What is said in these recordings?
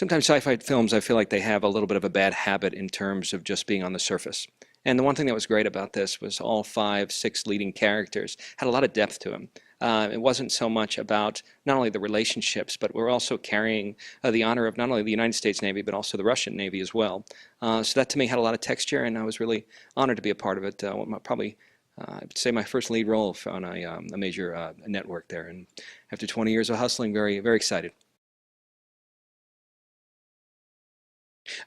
Sometimes sci-fi films, I feel like they have a little bit of a bad habit in terms of just being on the surface. And the one thing that was great about this was all five, six leading characters had a lot of depth to them. It wasn't so much about not only the relationships, but we're also carrying the honor of not only the United States Navy, but also the Russian Navy as well. So that to me had a lot of texture, and I was really honored to be a part of it. Probably, I'd say my first lead role on a major network there. And after 20 years of hustling, very, very excited.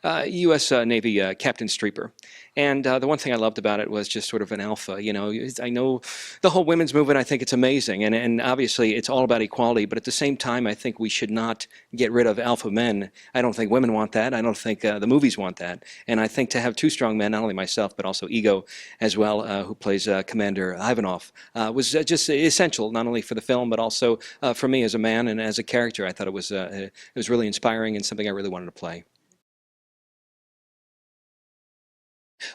U.S. Navy Captain Streeper. And the one thing I loved about it was just sort of an alpha. You know, I know the whole women's movement, I think it's amazing. And obviously it's all about equality. But at the same time, I think we should not get rid of alpha men. I don't think women want that. I don't think the movies want that. And I think to have two strong men, not only myself, but also Ego as well, who plays Commander Ivanov, was just essential, not only for the film, but also for me as a man and as a character. I thought it was really inspiring and something I really wanted to play.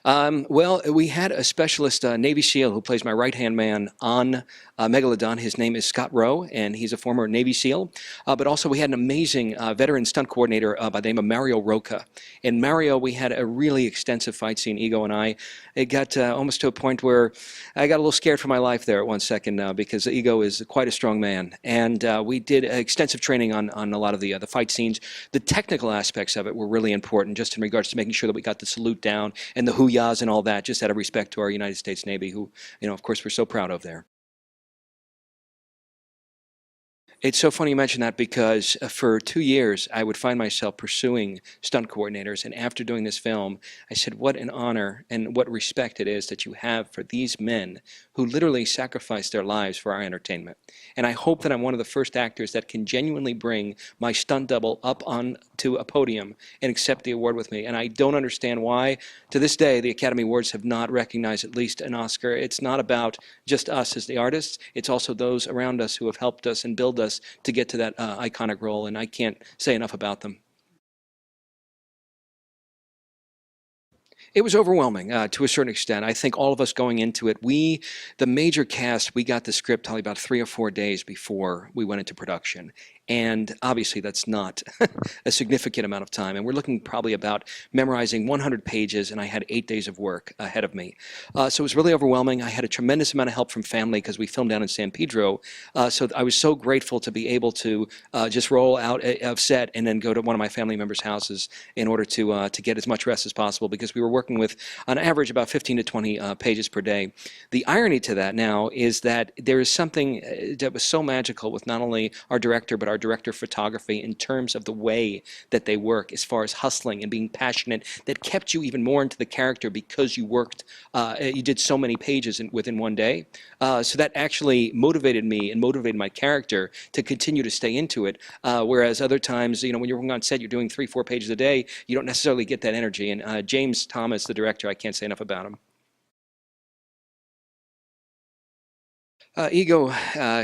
Well, we had a specialist Navy SEAL who plays my right-hand man on Megalodon. His name is Scott Rowe, and he's a former Navy SEAL. But also we had an amazing veteran stunt coordinator by the name of Mario Roca. In Mario, we had a really extensive fight scene, Ego and I. It got almost to a point where I got a little scared for my life there at one second because Ego is quite a strong man. And we did extensive training on a lot of the fight scenes. The technical aspects of it were really important, just in regards to making sure that we got the salute down and the hoo-yahs and all that, just out of respect to our United States Navy, who, of course, we're so proud of there. It's so funny you mention that because for 2 years I would find myself pursuing stunt coordinators, and after doing this film, I said, what an honor and what respect it is that you have for these men who literally sacrificed their lives for our entertainment. And I hope that I'm one of the first actors that can genuinely bring my stunt double up onto a podium and accept the award with me. And I don't understand why, to this day, the Academy Awards have not recognized at least an Oscar. It's not about just us as the artists, it's also those around us who have helped us and build us to get to that iconic role, and I can't say enough about them. It was overwhelming to a certain extent. I think all of us going into it, the major cast, we got the script probably about 3 or 4 days before we went into production. And obviously that's not a significant amount of time. And we're looking probably about memorizing 100 pages, and I had 8 days of work ahead of me. So it was really overwhelming. I had a tremendous amount of help from family because we filmed down in San Pedro. So I was so grateful to be able to just roll out of set and then go to one of my family members' houses in order to get as much rest as possible, because we were working with, on average, about 15 to 20 pages per day. The irony to that now is that there is something that was so magical with not only our director, but our director of photography in terms of the way that they work as far as hustling and being passionate, that kept you even more into the character because you worked, you did so many pages within one day. So that actually motivated me and motivated my character to continue to stay into it. Whereas other times, when you're working on set, you're doing 3, 4 pages a day, you don't necessarily get that energy. And James Thomas, the director, I can't say enough about him. Ego,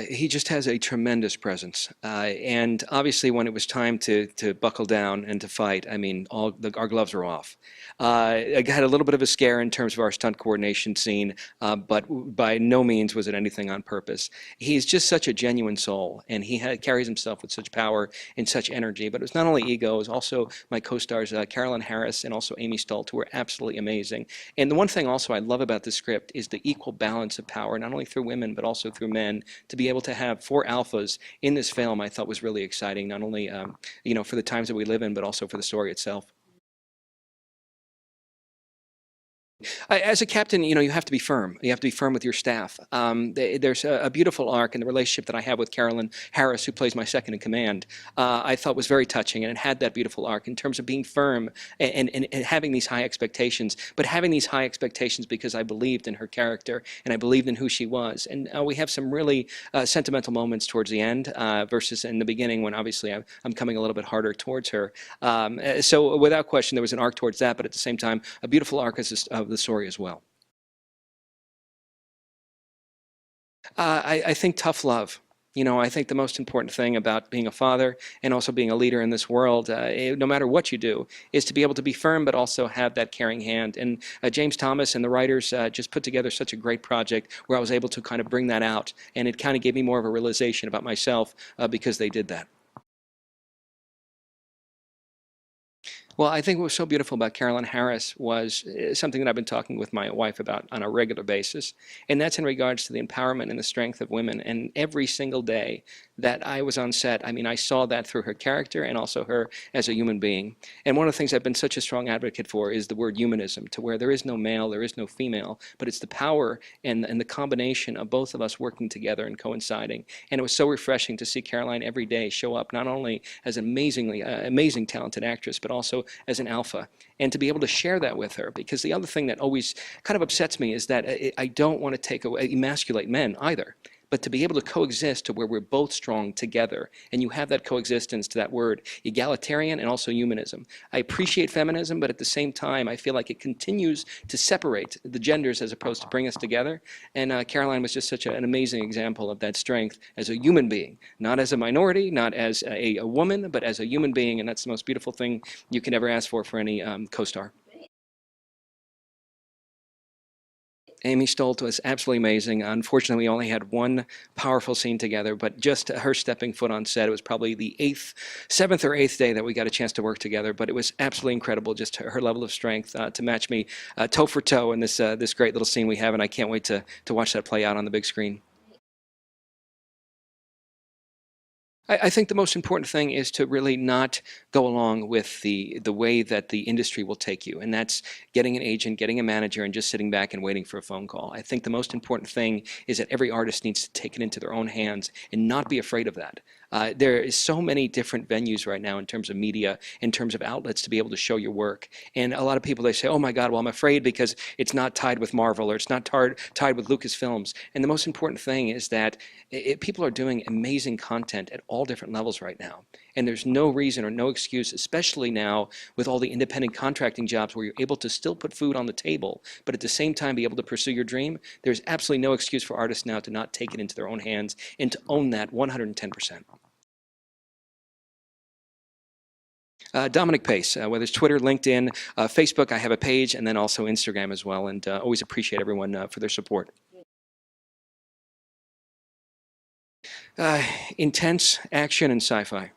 he just has a tremendous presence. And obviously when it was time to buckle down and to fight, I mean, our gloves were off. I had a little bit of a scare in terms of our stunt coordination scene, but by no means was it anything on purpose. He's just such a genuine soul, and he carries himself with such power and such energy. But it was not only Ego, it was also my co-stars Carolyn Harris and also Amy Stahl, who were absolutely amazing. And the one thing also I love about the script is the equal balance of power, not only through women, but also through men. To be able to have 4 alphas in this film, I thought was really exciting, not only for the times that we live in, but also for the story itself. As a captain, you have to be firm. You have to be firm with your staff. There's a beautiful arc in the relationship that I have with Carolyn Harris, who plays my second in command. I thought was very touching, and it had that beautiful arc in terms of being firm and having these high expectations, but having these high expectations because I believed in her character and I believed in who she was. And we have some really sentimental moments towards the end versus in the beginning, when obviously I'm coming a little bit harder towards her. So without question, there was an arc towards that, but at the same time, a beautiful arc of the story as well. I think tough love. I think the most important thing about being a father and also being a leader in this world, no matter what you do, is to be able to be firm, but also have that caring hand. And James Thomas and the writers just put together such a great project where I was able to kind of bring that out. And it kind of gave me more of a realization about myself because they did that. Well, I think what was so beautiful about Carolyn Harris was something that I've been talking with my wife about on a regular basis, and that's in regards to the empowerment and the strength of women. And every single day that I was on set, I mean, I saw that through her character and also her as a human being. And one of the things I've been such a strong advocate for is the word humanism, to where there is no male, there is no female, but it's the power and the combination of both of us working together and coinciding. And it was so refreshing to see Caroline every day show up not only as an amazing talented actress, but also as an alpha, and to be able to share that with her. Because the other thing that always kind of upsets me is that I don't want to take away, emasculate men either, but to be able to coexist to where we're both strong together, and you have that coexistence to that word egalitarian and also humanism. I appreciate feminism, but at the same time I feel like it continues to separate the genders as opposed to bring us together. And Caroline was just such an amazing example of that strength as a human being, not as a minority, not as a woman, but as a human being. And that's the most beautiful thing you can ever ask for any co-star. Amy Stahl was absolutely amazing. Unfortunately, we only had one powerful scene together, but just her stepping foot on set, it was probably the seventh or eighth day that we got a chance to work together. But it was absolutely incredible, just her level of strength to match me toe for toe in this great little scene we have, and I can't wait to watch that play out on the big screen. I think the most important thing is to really not go along with the way that the industry will take you, and that's getting an agent, getting a manager, and just sitting back and waiting for a phone call. I think the most important thing is that every artist needs to take it into their own hands and not be afraid of that. There is so many different venues right now in terms of media, in terms of outlets to be able to show your work. And a lot of people, they say, oh my God, well, I'm afraid because it's not tied with Marvel or it's not tied with Lucasfilms. And the most important thing is that people are doing amazing content at all different levels right now. And there's no reason or no excuse, especially now with all the independent contracting jobs where you're able to still put food on the table, but at the same time be able to pursue your dream. There's absolutely no excuse for artists now to not take it into their own hands and to own that 110%. Dominic Pace, whether it's Twitter, LinkedIn, Facebook, I have a page, and then also Instagram as well, and always appreciate everyone for their support. Intense action and sci-fi.